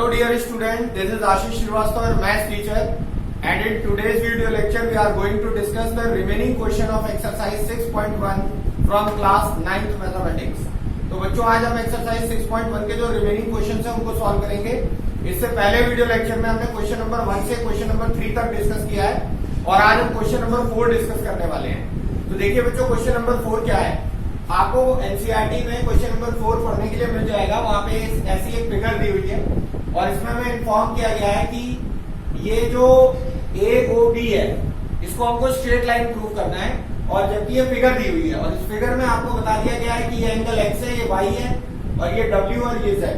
Hello dear student, this is Ashish Srivastava, maths teacher, and in today's video lecture we are going to discuss the remaining question of exercise 6.1 from class 9th mathematics. तो बच्चों आज हम exercise 6.1 के जो remaining questions हैं उनको solve करेंगे। इससे पहले वीडियो लेक्चर में हमने क्वेश्चन नंबर 1 से क्वेश्चन नंबर 3 तक डिस्कस किया है और आज हम क्वेश्चन नंबर 4 डिस्कस करने वाले हैं। तो देखिए बच्चों, क्वेश्चन नंबर 4 क्या है, आपको एनसीईआरटी में क्वेश्चन नंबर 4 पढ़ने के लिए मिल जाएगा। वहां पे ऐसी एक फिगर दी हुई है और इसमें हमें इन्फॉर्म किया गया है कि ये जो AOB है इसको हमको स्ट्रेट लाइन प्रूव करना है, और जबकि ये फिगर दी हुई है और इस फिगर में आपको बता दिया गया है कि ये एंगल x है, ये y है और ये W और ये z।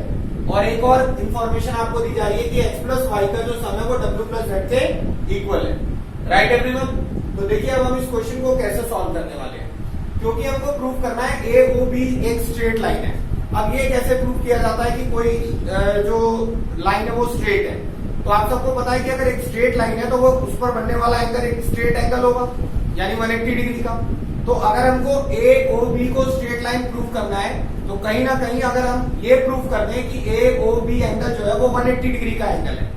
और एक और इंफॉर्मेशन आपको दी जा रही है कि x प्लस वाई का जो सम है वो W प्लस z के इक्वल है। Right everyone. तो देखिए अब हम इस क्वेश्चन को कैसे सॉल्व करने वाले हैं, क्योंकि हमको प्रूव करना है AOB एक स्ट्रेट लाइन है। अब ये कैसे प्रूव किया जाता है कि कोई जो लाइन है वो स्ट्रेट है। तो आप सबको पता है कि अगर एक स्ट्रेट लाइन है तो वो उस पर बनने वाला एंगल एक स्ट्रेट एंगल होगा, यानी 180 डिग्री का। तो अगर हमको AOB को स्ट्रेट लाइन प्रूव करना है तो कहीं ना कहीं अगर हम ये प्रूव कर दें कि AOB एंगल जो है वो 180 डिग्री का एंगल है,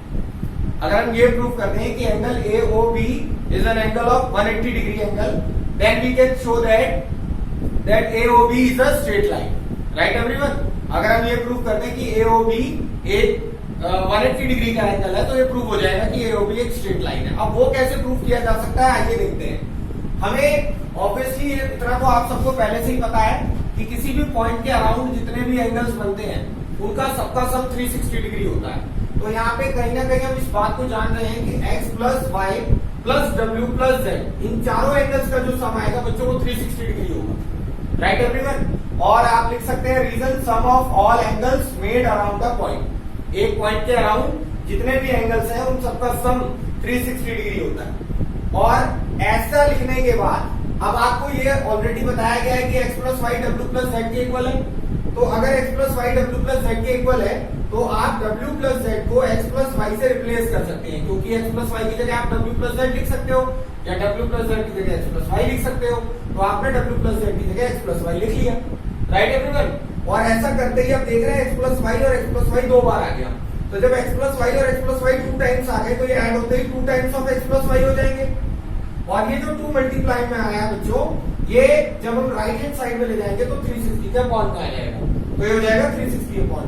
अगर हम ये प्रूव कर दें कि angle AOB is an angle of 180 degree angle, then we can show that AOB is a straight line. Right everyone. अगर हम ये प्रूव कर दें कि AOB एक 180 डिग्री का एंगल है तो ये प्रूव हो जाएगा कि AOB एक स्ट्रेट लाइन है। अब वो कैसे प्रूव किया जा सकता है आइए देखते हैं। हमें ऑब्वियसली इतना तो आप सबको पहले से ही पता है कि किसी भी पॉइंट के अराउंड जितने भी एंगल्स बनते हैं उनका सबका सम 360 डिग्री होता है। तो यहाँ पे कहीं ना कहीं हम इस बात को जान रहे हैं कि x plus y plus W plus z, इन चारों एंगल्स का जो सम आएगा बच्चों वो 360 डिग्री होगा। Right everyone. और आप लिख सकते हैं reason sum of all angles made around the point. एक पॉइंट के अराउंड जितने भी एंगल्स हैं उन सबका सम 360 डिग्री होता है। और ऐसा लिखने के बाद अब आपको ये ऑलरेडी बताया गया है कि x plus y W plus z के इक्वल है। तो अगर x plus y W plus z के इक्वल है तो आप W प्लस z को x प्लस वाई से रिप्लेस कर सकते हैं, क्योंकि x प्लस वाई की जगह आप W प्लस z लिख सकते हो या W प्लस z की जगह x प्लस वाई लिख सकते हो। तो आपने W प्लस z की जगह x प्लस वाई लिख लिया। Right everyone. और ऐसा करते ही आप देख रहे हैं x प्लस वाई और x प्लस वाई दो बार आ गया। तो जब x प्लस वाई और x प्लस वाई 2 टाइम्स आ गए तो ये ऐड होते ही 2 times of x plus y हो जाएंगे। और ये जो 2 मल्टीप्लाई में आया है बच्चों, ये जब हम राइट हैंड साइड में ले जाएंगे तो 360 के अपॉन में आ जाएगा। तो ये हो जाएगा 360 अपॉन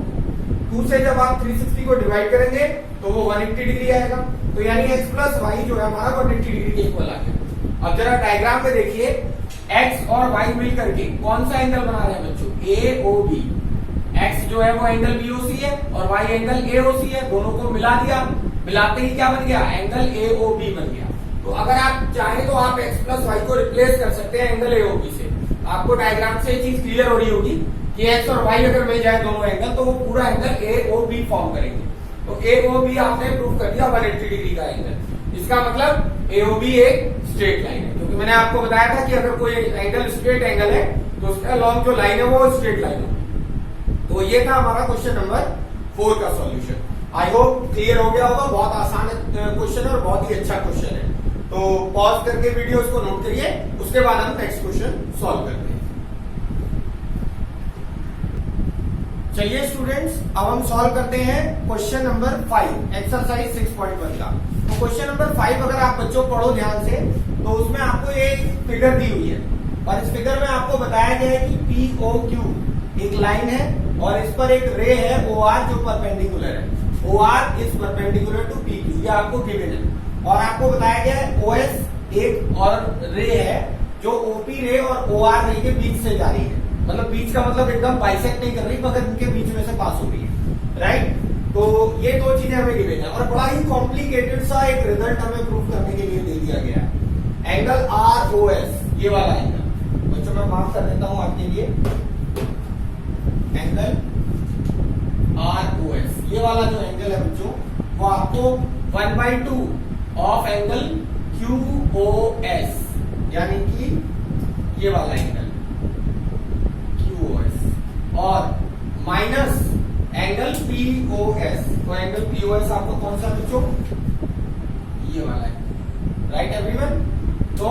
2 से जब आप 360 को डिवाइड करेंगे तो वो 180 डिग्री आएगा। तो यानी x प्लस वाई जो है हमारा 180 डिग्री के इक्वल आ गया। अब जरा डायग्राम में देखिए, x और y मिल करके कौन सा एंगल बना रहे हैं बच्चों, AOB। x जो है वो एंगल BOC है और y एंगल AOC है। दोनों को मिला दिया, मिलाते ही क्या बन गया, एंगल AOB बन गया। तो अगर आप चाहें तो आप x प्लस वाई को रिप्लेस कर सकते हैं एंगल AOB से। आपको डायग्राम से ये चीज क्लियर हो रही होगी कि x और y अगर मिल जाए दोनों एंगल तो वो पूरा एंगल AOB फॉर्म करेंगे। तो AOB आपने प्रूव कर दिया 180 डिग्री का एंगल। इसका मतलब AOB एक स्ट्रेट लाइन है, क्योंकि मैंने आपको बताया था कि अगर कोई एंगल स्ट्रेट एंगल है तो उसका लॉन्ग जो लाइन है वो स्ट्रेट लाइन है। तो ये था हमारा क्वेश्चन नंबर 4 का सॉल्यूशन। आई होप क्लियर हो गया होगा। बहुत आसान क्वेश्चन है और बहुत ही अच्छा क्वेश्चन है। तो पॉज करके वीडियो इसको नोट करिए, उसके बाद हम नेक्स्ट क्वेश्चन सॉल्व करते हैं। चलिए स्टूडेंट्स, अब हम सॉल्व करते हैं क्वेश्चन नंबर 5 एक्सरसाइज 6.1 का। तो क्वेश्चन नंबर 5 अगर आप बच्चों पढ़ो ध्यान से तो उसमें आपको एक फिगर दी हुई है और इस फिगर में आपको बताया गया है कि POQ एक लाइन है और इस पर एक रे है OR जो परपेंडिकुलर है। OR is perpendicular to PQ, ये आपको गिवन है। और आपको बताया गया है OS एक और रे है जो OP रे और OR रे के बीच से जा रही है। मतलब बीच का मतलब एकदम बाइसेक्ट नहीं कर रही मगर इनके बीच में से पास हो रही है। राइट। तो ये दो चीजें हमें गिवन है और बड़ा ही कॉम्प्लिकेटेड सा एक रिजल्ट हमें प्रूव करने के लिए दे दिया गया है। एंगल ROS, ये वाला एंगल बच्चों मैं मार्क कर देता हूं आपके लिए। एंगल ROS ये वाला जो एंगल है बच्चों वो आपको 1/2 ऑफ एंगल QOS, यानी कि ये वाला एंगल QOS और माइनस एंगल POS। तो एंगल POS आपको कौन सा बच्चों, ये वाला है। Right everyone. तो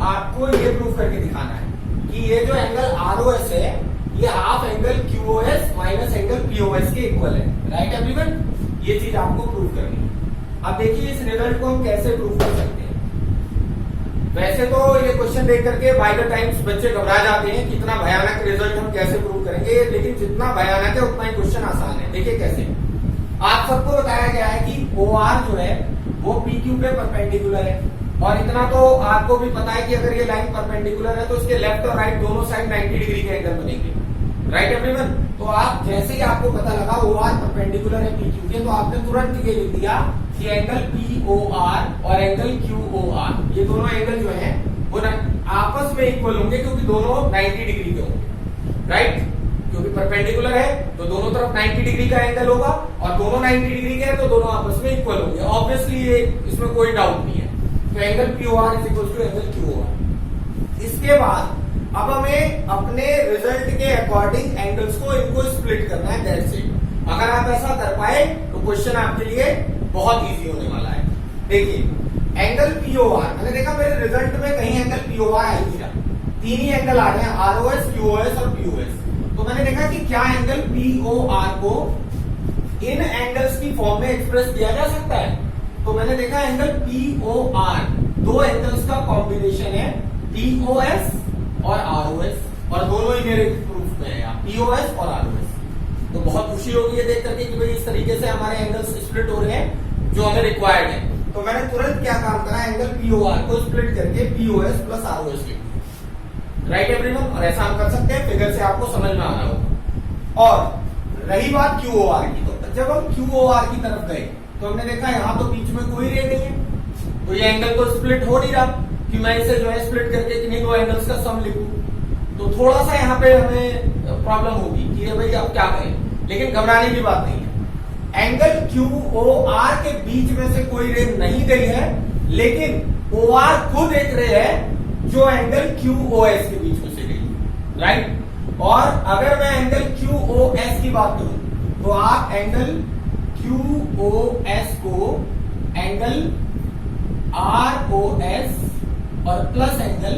आपको ये प्रूफ करके दिखाना है कि ये जो एंगल ROS है ये half angle QOS minus angle POS के इक्वल है। Right everyone. ये चीज आपको प्रूव करनी है। अब देखिए इस रिजल्ट को हम कैसे प्रूव कर सकते हैं। वैसे तो ये क्वेश्चन देख करके बाय द टाइम्स बच्चे घबरा जाते हैं कि इतना भयानक रिजल्ट हम कैसे प्रूव करेंगे, लेकिन जितना भयानक है उतना ही क्वेश्चन आसान है। देखिए कैसे, आप सबको बताया गया है कि OR जो है वो PQ पे परपेंडिकुलर है, और इतना तो आपको भी पता है कि अगर ये लाइन परपेंडिकुलर है तो उसके लेफ्ट और राइट दोनों साइड 90 डिग्री के एंगल बनेंगे, राइट एवरीवन। तो आप जैसे ही आपको पता लगा OR परपेंडिकुलर है PQ के, तो आपने तुरंत ये लिख दिया कि एंगल POR और एंगल QOR ये दोनों एंगल जो है वो आपस में इक्वल होंगे, क्योंकि दोनों 90 डिग्री के होंगे, राइट। क्योंकि परपेंडिकुलर है तो दोनों तरफ 90 डिग्री का एंगल होगा, और दोनों 90 डिग्री के हैं तो दोनों आपस में इक्वल होंगे। ऑब्वियसली ये इसमें कोई डाउट नहीं है। तो angle POR is equal to angle QOR। इसके बाद अब हमें अपने रिजल्ट के अकॉर्डिंग एंगल्स को इनको स्प्लिट करना है, दैट्स इट। अगर आप ऐसा कर पाए तो क्वेश्चन आपके लिए बहुत इजी होने वाला है। देखिए एंगल POR, मैंने देखा मेरे रिजल्ट में कहीं एंगल POR आ ही नहीं रहा, तीन ही एंगल आ रहे हैं, ROS, QOS और POS। तो मैंने देखा कि क्या एंगल POR को इन एंगल्स की फॉर्म में एक्सप्रेस किया जा सकता है। तो मैंने देखा एंगल POR दो एंगल्स का कॉम्बिनेशन है, POS और ROS, और दोनों ही मेरे प्रूफ में है POS और ROS। तो बहुत खुशी होगी ये देख करके कि भाई इस तरीके से हमारे एंगल्स स्प्लिट हो रहे हैं जो हमें रिक्वायर्ड है। तो मैंने तुरंत क्या काम करा, एंगल POR को स्प्लिट करके POS प्लस ROS लिख दिया, राइट एवरीवन। और ऐसा हम कर सकते हैं, फिगर से आपको समझ में आ रहा होगा। और रही बात QOR की, तो जब हम QOR की तरफ गए तो हमने देखा यहाँ तो बीच में कोई रे नहीं है, तो ये एंगल तो स्प्लिट हो नहीं रहा कि मैं इसे जो है स्प्लिट करके किन्हीं दो एंगल्स का सम लिखूं। तो थोड़ा सा यहाँ पे हमें प्रॉब्लम होगी कि भाई अब क्या करें, लेकिन घबराने की बात नहीं है। एंगल QOR के बीच में से कोई रे नहीं गई है, लेकिन OR खुद एक रे है जो एंगल QOS के बीच में से गई, राइट। और अगर मैं एंगल QOS की बात करूं तो आप एंगल QOS को एंगल ROS और प्लस एंगल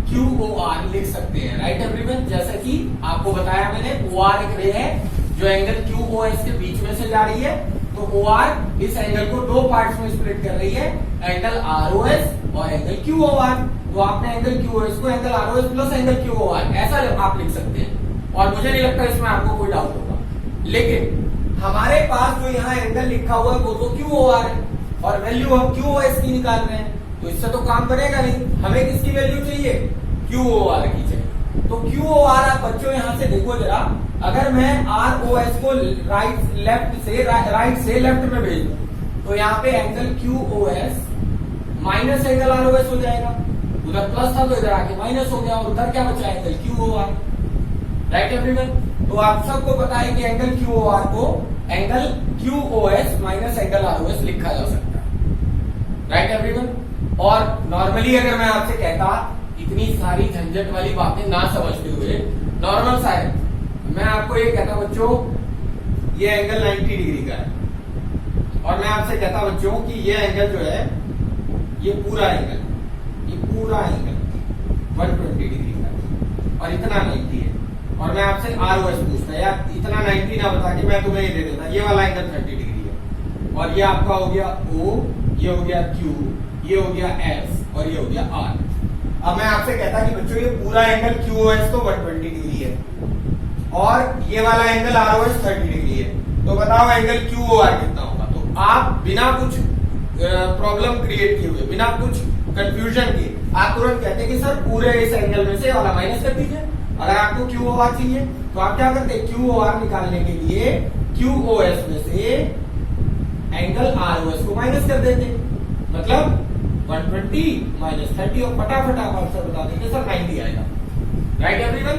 QOR लिख सकते हैं, राइट एवरीवन। जैसा कि आपको बताया मैंने, OR एक रे है जो एंगल QOS के बीच में से जा रही है, तो OR इस एंगल को दो पार्ट्स में स्प्लिट कर रही है, एंगल ROS और एंगल QOR। तो आपने एंगल QOS को angle ROS plus angle QOR ऐसा आप लिख सकते हैं, और मुझे नहीं लगता इसमें आपको कोई डाउट होगा। लेकिन हमारे पास जो यहाँ एंगल लिखा हुआ है वो तो QOR है, और वैल्यू हम QOS की निकाल रहे हैं, तो इससे तो काम बनेगा नहीं। हमें किसकी वैल्यू चाहिए, QOR की चाहिए। तो QOR आप बच्चों यहां से देखो जरा, अगर मैं ROS को राइट से लेफ्ट में भेज दूं तो यहाँ पे angle QOS minus angle ROS हो जाएगा। उधर प्लस था तो इधर आके माइनस हो गया, और उधर क्या बचा, एंगल QOR, राइट एवरीवन। तो आप सबको पता है कि एंगल QOR को angle QOS minus angle ROS लिखा जा सकता है, राइट एवरीवन। और नॉर्मली अगर मैं आपसे कहता, इतनी सारी झंझट वाली बातें ना समझते हुए नॉर्मल सा है, मैं आपको ये कहता बच्चों ये एंगल 90 डिग्री का है, और मैं आपसे कहता बच्चों कि ये एंगल जो है ये पूरा एंगल 120 डिग्री का है, और इतना 90 है। और मैं आपसे ROS पूछता यार इतना 90 ना बता के मैं तुम्हें ये दे देता, ये वाला एंगल 30 डिग्री है, और ये आपका हो गया O, ये हो गया Q, ये हो गया S, और ये हो गया R। अब मैं आपसे कहता कि बच्चों ये पूरा एंगल QOS तो 120 डिग्री है, और ये वाला एंगल ROS 30 डिग्री है, तो बताओ एंगल QOR कितना होगा। तो आप बिना कुछ प्रॉब्लम क्रिएट किए हुए, बिना कुछ कंफ्यूजन के, आप तुरंत कहते कि सर पूरे इस एंगल में से वाला माइनस कर दीजिए। अगर आपको QOR चाहिए तो आप क्या करते, QOR निकालने के लिए QOS में से एंगल ROS को माइनस कर देते, मतलब 120 माइनस 30, और फटाफट आप आंसर बता देंगे सर 90 आएगा, राइट एवरीवन।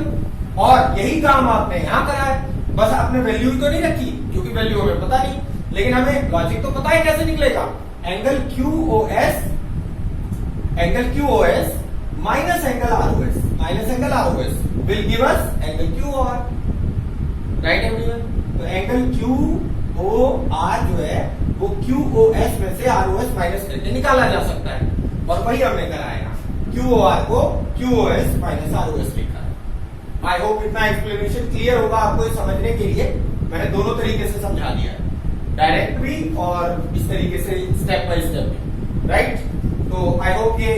और यही काम आपने यहां करा है, बस आपने वैल्यू ही तो नहीं रखी, क्योंकि वैल्यू हमें पता नहीं, लेकिन हमें लॉजिक तो पता है कैसे निकलेगा। Angle QOS minus angle ROS will give us angle QOR, right everyone. तो एंगल QOR जो है वो QOS में से ROS माइनस करके निकाला जा सकता है, और वही हमने करा है यहाँ, QOR को QOS माइनस ROS लिखा है। आई होप इतना एक्सप्लेनेशन क्लियर होगा आपको समझने के लिए, मैंने दोनों तरीके से समझा दिया है। डायरेक्ट भी और इस तरीके से स्टेप बाय स्टेप भी, राइट। तो आई होप ये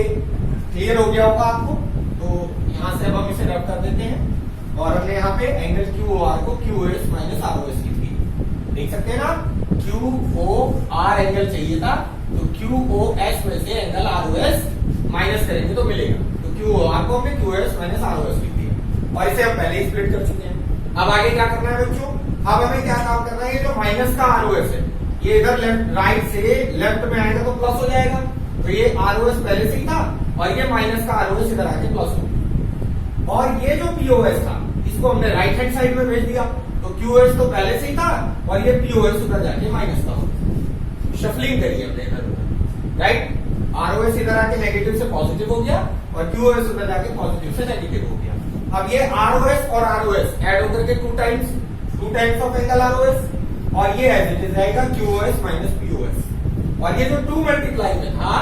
क्लियर हो गया होगा आपको। तो यहां से अब हम इसे रब कर देते हैं और हमने यहाँ पे एंगल QOR को QoS माइनस ROS लिख दिया। देख सकते हैं ना, QOR एंगल चाहिए था, तो QoS में से एंगल ROS माइनस करेंगे तो मिलेगा। तो QOR को हमने QoS माइनस ROS लिख दिया और इसे हम पहले ही स्प्लिट कर चुके हैं। अब आगे क्या करना है बच्चों, अब हमें क्या काम करना है, ये जो माइनस का ROS है ये इधर लेफ्ट राइट से लेफ्ट में आएगा तो प्लस हो जाएगा। तो ये ROS पहले से ही था और ये माइनस का ROS इधर आके प्लस हो गया। और ये जो POS था इसको हमने राइट हैंड साइड में भेज दिया। तो QoS तो पहले से ही था और ये POS उधर जाके माइनस का हो गया। शफलिंग करिए हमने इधर उधर, राइट। ROS इधर आके नेगेटिव से पॉजिटिव हो गया और QoS उधर जाके पॉजिटिव से नेगेटिव हो गया। अब ये ROS और ROS ऐड होकर के two times of angle ROS और ये एज इट इज रहेगा QoS माइनस POS। और ये जो 2 मल्टीप्लाई में था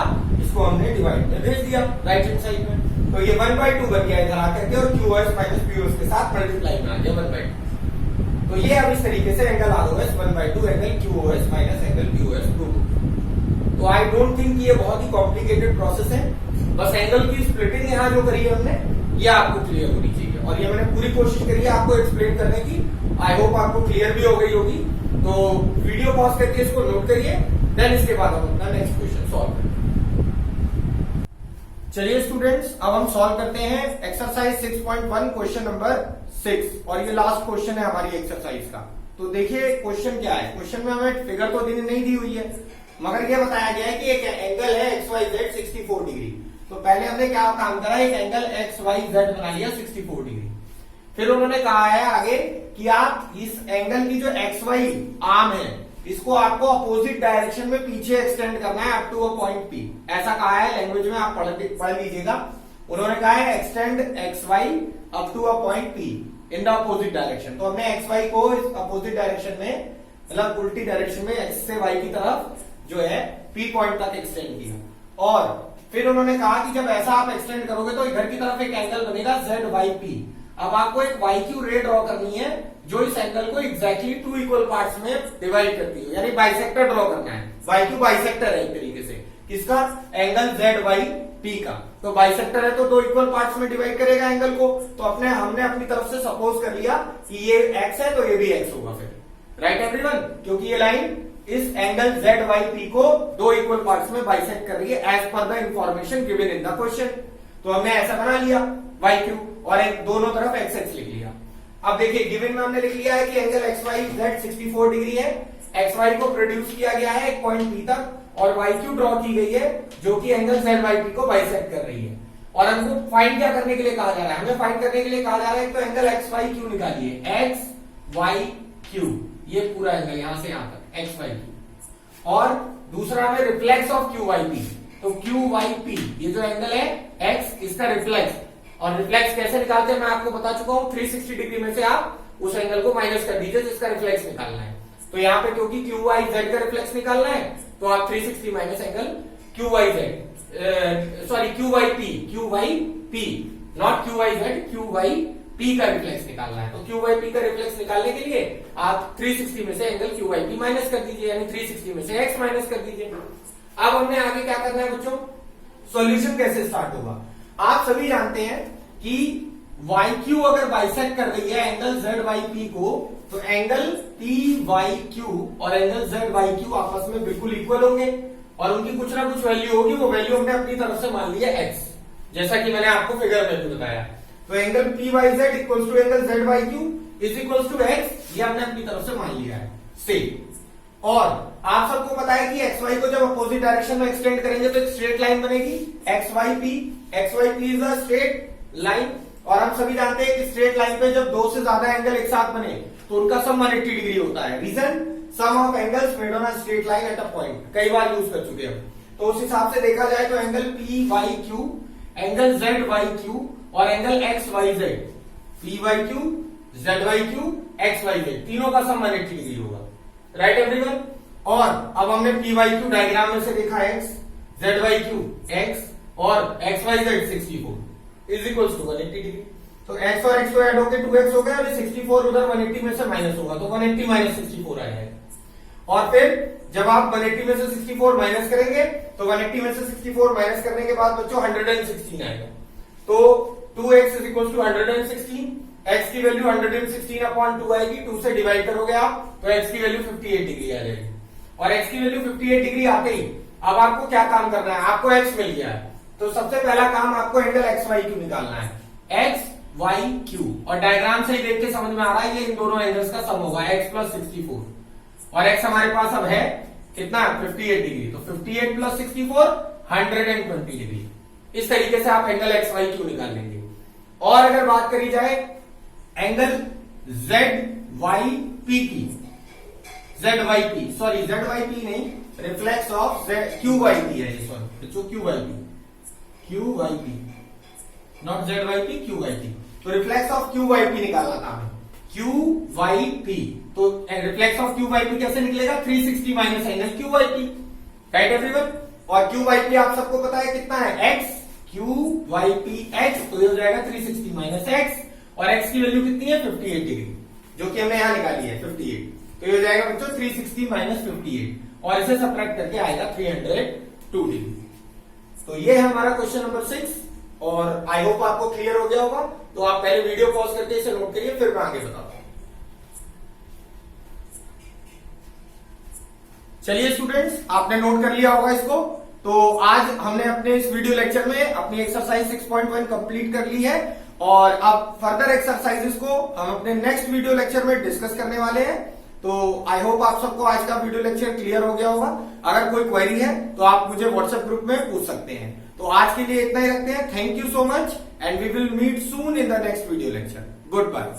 इसको हमने डिवाइड में भेज दिया राइट हैंड साइड में। तो ये 1/2 बन गया इधर आकर के और QoS माइनस POS के साथ मल्टीप्लाई में आ गया 1/2। तो ये अब इस तरीके से angle ROS 1/2 angle QoS minus angle POS 2। तो आई डोंट थिंक ये बहुत ही कॉम्प्लिकेटेड प्रोसेस है। बस एंगल की स्प्लिटिंग यहाँ जो करी है हमने ये आपको क्लियर होनी चाहिए और ये मैंने पूरी कोशिश करी है आपको एक्सप्लेन करने की। आई होप आपको क्लियर भी हो गई होगी। तो वीडियो पॉज करके इसको नोट करिए, देन इसके बाद हम अपना नेक्स्ट क्वेश्चन सॉल्व करेंगे। चलिए स्टूडेंट्स, अब हम सॉल्व करते हैं एक्सरसाइज 6.1 क्वेश्चन नंबर 6 और ये लास्ट क्वेश्चन है हमारी एक्सरसाइज का। तो देखिए क्वेश्चन क्या है। क्वेश्चन में हमें फिगर तो नहीं दी हुई है मगर ये बताया गया है कि एक एंगल है XYZ 64 डिग्री। तो पहले हमने क्या काम करा, एक एंगल XYZ बना लिया 64 डिग्री। फिर उन्होंने कहा है आगे कि आप इस एंगल की जो XY आर्म है इसको आपको अपोजिट डायरेक्शन में पीछे एक्सटेंड करना है up to a point P। ऐसा कहा है लैंग्वेज में, आप पढ़ लीजिएगा। उन्होंने कहा है extend XY up to a point P in the opposite direction. तो हमने XY को इस अपोजिट डायरेक्शन में, मतलब उल्टी डायरेक्शन में X से Y की तरफ जो है P पॉइंट तक एक्सटेंड किया। और फिर उन्होंने कहा कि जब ऐसा आप एक्सटेंड करोगे तो इधर की तरफ एक एंगल बनेगा ZYP। अब आपको एक YQ रे ड्रॉ करनी है जो इस एंगल को एग्जैक्टली 2 इक्वल पार्ट्स में डिवाइड करती है, यानी बाइसेक्टर ड्रॉ करना है। YQ बाइसेक्टर है एक तरीके से, किसका, एंगल ZYP का। तो बाइसेक्टर है तो 2 इक्वल पार्ट्स में डिवाइड करेगा एंगल को। तो हमने अपनी तरफ से सपोज कर लिया कि ये X है तो ये भी X होगा फिर, राइट एवरीवन, क्योंकि ये लाइन इस एंगल ZYP को 2 इक्वल पार्ट्स में बाइसेक्ट कर रही है as per the information given in the question. तो हमने ऐसा बना लिया YQ और एक दोनों तरफ XX लिख लिया। अब देखिए गिवन में हमने लिख लिया है कि एंगल XYZ 64 डिग्री है। XY को प्रोड्यूस किया गया है एक पॉइंट P तक और YQ ड्रॉ की गई है जो कि एंगल ZYP को बाइसेक्ट कर रही है। और हमको फाइंड क्या करने के लिए कहा जा रहा है, हमें फाइंड करने के लिए कहा जा रहा है तो एंगल XYQ निकालिए, XYQ, ये पूरा एंगल यहां से यहां तक XYQ। और दूसरा हमें रिफ्लेक्स ऑफ QYP, तो QYP ये जो एंगल है X, इसका रिफ्लेक्स। और रिफ्लेक्स कैसे निकालते हैं मैं आपको बता चुका हूं, 360 डिग्री में से आप उस एंगल को माइनस कर दीजिए जिसका रिफ्लेक्स निकालना है। तो यहाँ पे क्योंकि QYZ का रिफ्लेक्स निकालना है तो आप 360 minus angle QYP, not QYZ, QYP का रिफ्लेक्स निकालना है। तो QYP का रिफ्लेक्स निकालने के लिए आप 360 में से एंगल QYP माइनस कर दीजिए, यानी 360 में से X माइनस कर दीजिए। अब हमने आगे क्या करना है बच्चों, सॉल्यूशन कैसे स्टार्ट होगा। आप सभी जानते हैं कि YQ अगर बाइसेक्ट कर रही है एंगल ZYP को, तो एंगल PYQ और एंगल ZYQ आपस में बिल्कुल इक्वल होंगे और उनकी कुछ ना कुछ वैल्यू होगी। वो वैल्यू हमने अपनी तरफ से मान ली है X, जैसा कि मैंने आपको फिगर में भी बताया। तो angle PYZ equals to angle ZYQ is equals to X, ये हमने अपनी तरफ से मान लिया है सेम। और आप सबको पता है कि XY को जब अपोजिट डायरेक्शन में एक्सटेंड करेंगे तो एक स्ट्रेट लाइन बनेगी XYP is a straight line. और हम सभी जानते हैं कि स्ट्रेट लाइन पे जब 2 से ज्यादा एंगल एक साथ बने तो उनका सम 180 डिग्री होता है। Reason, sum of angles made on a straight line at a point, कई बार यूज कर चुके हैं। तो उस हिसाब से देखा जाए तो एंगल PYQ, एंगल ZYQ और angle XYZ, PYQ, ZYQ, XYZ, तीनों का सम 180 डिग्री होगा, राइट एवरीवन। और अब हमने PYQ डायग्राम में से देखा X, ZYQ X और XYZ 64 is equals to 180 degree. तो X और X को ऐड होकर 2X हो गया और 64 उधर 180 में से माइनस होगा तो 180 माइनस 64 आ जाएगा। और फिर जब आप 180 में से 64 माइनस करेंगे तो 180 में से 64 माइनस करने के बाद बच्चों 116 आएगा। तो 2x is equal to 116, x की वैल्यू 116 अपॉन 2 आएगी, 2 से डिवाइड करोगे आप तो x की वैल्यू 58 डिग्री आ जाएगी। और x की वैल्यू 58 डिग्री आते ही अब आपको क्या काम करना है, आपको x मिल गया है तो सबसे पहला काम आपको एंगल एक्स वाई क्यू निकालना है, एक्स वाई क्यू। और डायग्राम से ही देख के समझ में आ रहा है ये इन दोनों एंगल्स का सम होगा, x प्लस 64 और x हमारे पास अब है कितना 58 डिग्री, तो 58 प्लस 64 120 डिग्री। इस तरीके से आप एंगल एक्स वाई क्यू निकाल लेंगे। और अगर बात करी जाए एंगल जेड वाई पी की, Z Y P sorry Z Y P नहीं, reflex of Q Y P है ये, सॉरी जो Q Y P not Z Y P, Q Y P. तो reflex of Q Y P निकालना था हमें, Q Y P. तो reflex of Q Y P कैसे निकलेगा, 360 minus angle Q Y P, right everyone. और Q Y P आप सबको पता है कितना है, x, Q Y P x, तो ये हो जाएगा 360 माइनस एक्स, और एक्स की वैल्यू कितनी है 58 डिग्री, जो कि हमने यहां निकाली है 58, तो ये हो जाएगा बच्चों 360 माइनस 58, और इसे सब्ट्रैक्ट करके आएगा 302 डिग्री। तो ये है हमारा क्वेश्चन नंबर 6, और आई होप आपको क्लियर हो गया होगा। तो आप पहले वीडियो पॉज करके इसे नोट करिए, फिर मैं आगे बताता हूं। चलिए स्टूडेंट्स, आपने नोट कर लिया होगा इसको। तो आज हमने अपने इस वीडियो लेक्चर में अपनी एक्सरसाइज 6.1 कंप्लीट कर ली है, और अब फर्दर एक्सरसाइजेस को हम अपने नेक्स्ट वीडियो लेक्चर में डिस्कस करने वाले हैं। तो आई होप आप सबको आज का वीडियो लेक्चर क्लियर हो गया होगा। अगर कोई क्वेरी है तो आप मुझे व्हाट्सएप ग्रुप में पूछ सकते हैं। तो आज के लिए इतना ही रखते हैं। Thank you so much and we will meet soon in the next video lecture. Good bye.